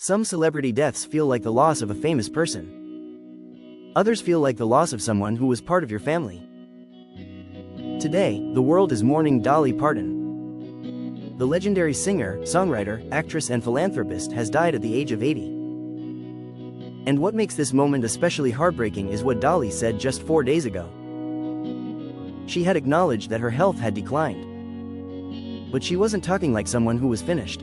Some celebrity deaths feel like the loss of a famous person. Others feel like the loss of someone who was part of your family. Today, the world is mourning Dolly Parton. The legendary singer, songwriter, actress and philanthropist has died at the age of 80. And what makes this moment especially heartbreaking is what Dolly said just 4 days ago. She had acknowledged that her health had declined. But she wasn't talking like someone who was finished.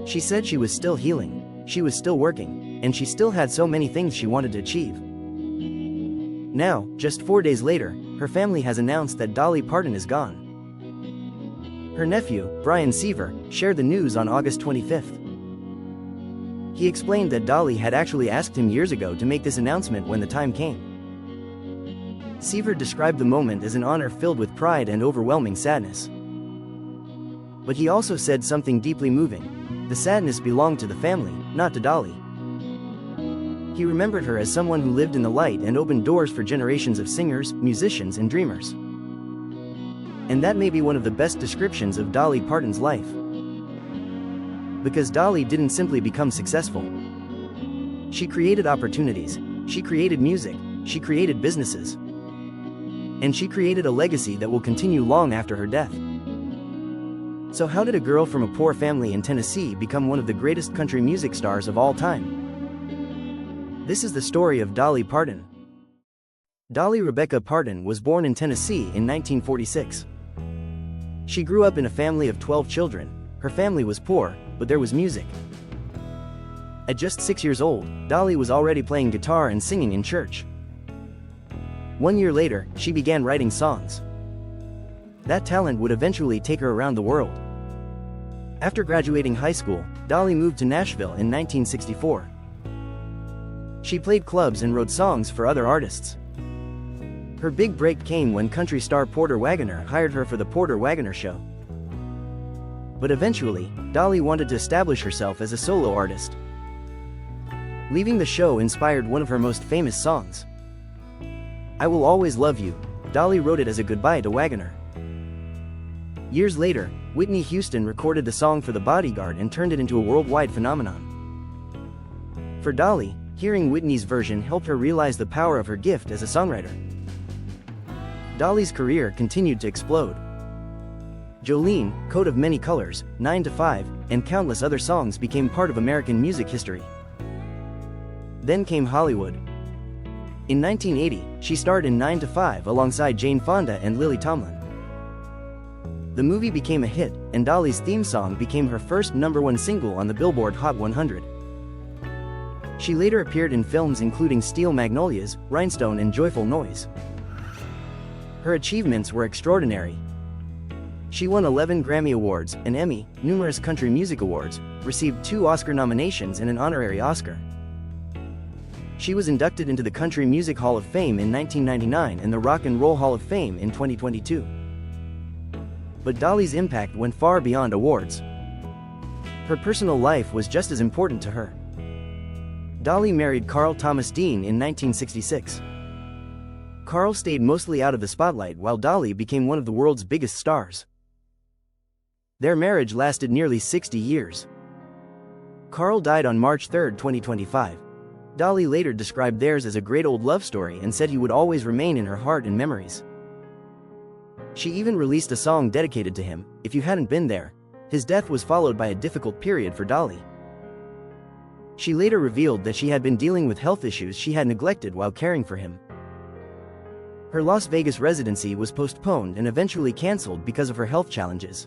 She said she was still healing, she was still working, and she still had so many things she wanted to achieve. Now, just 4 days later, her family has announced that Dolly Parton is gone. Her nephew, Brian Seaver, shared the news on August 25th. He explained that Dolly had actually asked him years ago to make this announcement when the time came. Seaver described the moment as an honor filled with pride and overwhelming sadness. But he also said something deeply moving. The sadness belonged to the family, not to Dolly. He remembered her as someone who lived in the light and opened doors for generations of singers, musicians and dreamers. And that may be one of the best descriptions of Dolly Parton's life. Because Dolly didn't simply become successful. She created opportunities, she created music, she created businesses. And she created a legacy that will continue long after her death. So how did a girl from a poor family in Tennessee become one of the greatest country music stars of all time? This is the story of Dolly Parton. Dolly Rebecca Parton was born in Tennessee in 1946. She grew up in a family of 12 children. Her family was poor, but there was music. At just 6 years old, Dolly was already playing guitar and singing in church. 1 year later, she began writing songs. That talent would eventually take her around the world. After graduating high school, Dolly moved to Nashville in 1964. She played clubs and wrote songs for other artists. Her big break came when country star Porter Wagoner hired her for the Porter Wagoner Show. But eventually, Dolly wanted to establish herself as a solo artist. Leaving the show inspired one of her most famous songs. I Will Always Love You. Dolly wrote it as a goodbye to Wagoner. Years later, Whitney Houston recorded the song for The Bodyguard and turned it into a worldwide phenomenon. For Dolly, hearing Whitney's version helped her realize the power of her gift as a songwriter. Dolly's career continued to explode. Jolene, Coat of Many Colors, 9 to 5, and countless other songs became part of American music history. Then came Hollywood. In 1980, she starred in 9 to 5 alongside Jane Fonda and Lily Tomlin. The movie became a hit, and Dolly's theme song became her first #1 single on the Billboard Hot 100. She later appeared in films including Steel Magnolias, Rhinestone and Joyful Noise. Her achievements were extraordinary. She won 11 Grammy Awards, an Emmy, numerous country music awards, received 2 Oscar nominations and an honorary Oscar. She was inducted into the Country Music Hall of Fame in 1999 and the Rock and Roll Hall of Fame in 2022. But Dolly's impact went far beyond awards. Her personal life was just as important to her. Dolly married Carl Thomas Dean in 1966. Carl stayed mostly out of the spotlight while Dolly became one of the world's biggest stars. Their marriage lasted nearly 60 years. Carl died on March 3, 2025. Dolly later described theirs as a great old love story and said he would always remain in her heart and memories. She even released a song dedicated to him, If You Hadn't Been There. His death was followed by a difficult period for Dolly. She later revealed that she had been dealing with health issues she had neglected while caring for him. Her Las Vegas residency was postponed and eventually canceled because of her health challenges.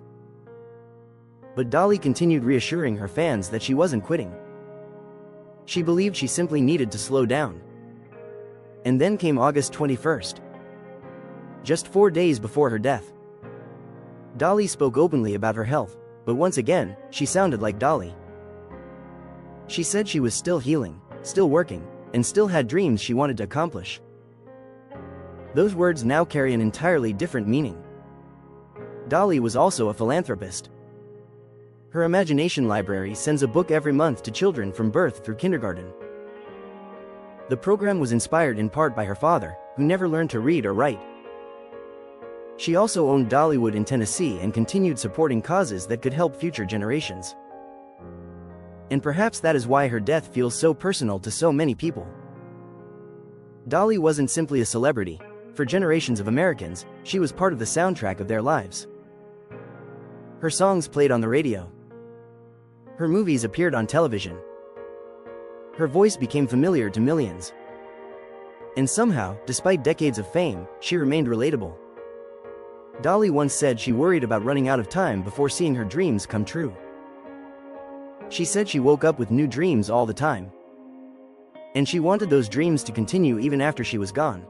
But Dolly continued reassuring her fans that she wasn't quitting. She believed she simply needed to slow down. And then came August 21st. Just 4 days before her death. Dolly spoke openly about her health, but once again, she sounded like Dolly. She said she was still healing, still working, and still had dreams she wanted to accomplish. Those words now carry an entirely different meaning. Dolly was also a philanthropist. Her imagination library sends a book every month to children from birth through kindergarten. The program was inspired in part by her father, who never learned to read or write. She also owned Dollywood in Tennessee and continued supporting causes that could help future generations. And perhaps that is why her death feels so personal to so many people. Dolly wasn't simply a celebrity. For generations of Americans, she was part of the soundtrack of their lives. Her songs played on the radio. Her movies appeared on television. Her voice became familiar to millions. And somehow, despite decades of fame, she remained relatable. Dolly once said she worried about running out of time before seeing her dreams come true. She said she woke up with new dreams all the time. And she wanted those dreams to continue even after she was gone.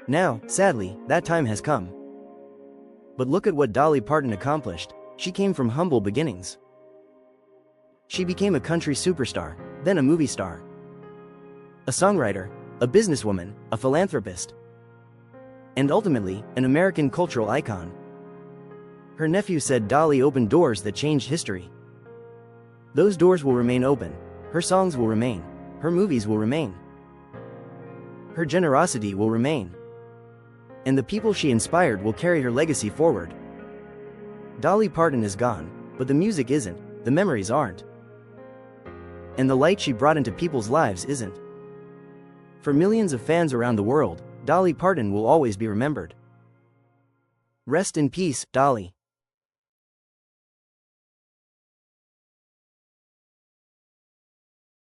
Now, sadly, that time has come. But look at what Dolly Parton accomplished. She came from humble beginnings. She became a country superstar, then a movie star, a songwriter, a businesswoman, a philanthropist, and ultimately, an American cultural icon. Her nephew said Dolly opened doors that changed history. Those doors will remain open. Her songs will remain. Her movies will remain. Her generosity will remain. And the people she inspired will carry her legacy forward. Dolly Parton is gone, but the music isn't, the memories aren't. And the light she brought into people's lives isn't. For millions of fans around the world, Dolly Parton will always be remembered. Rest in peace, Dolly.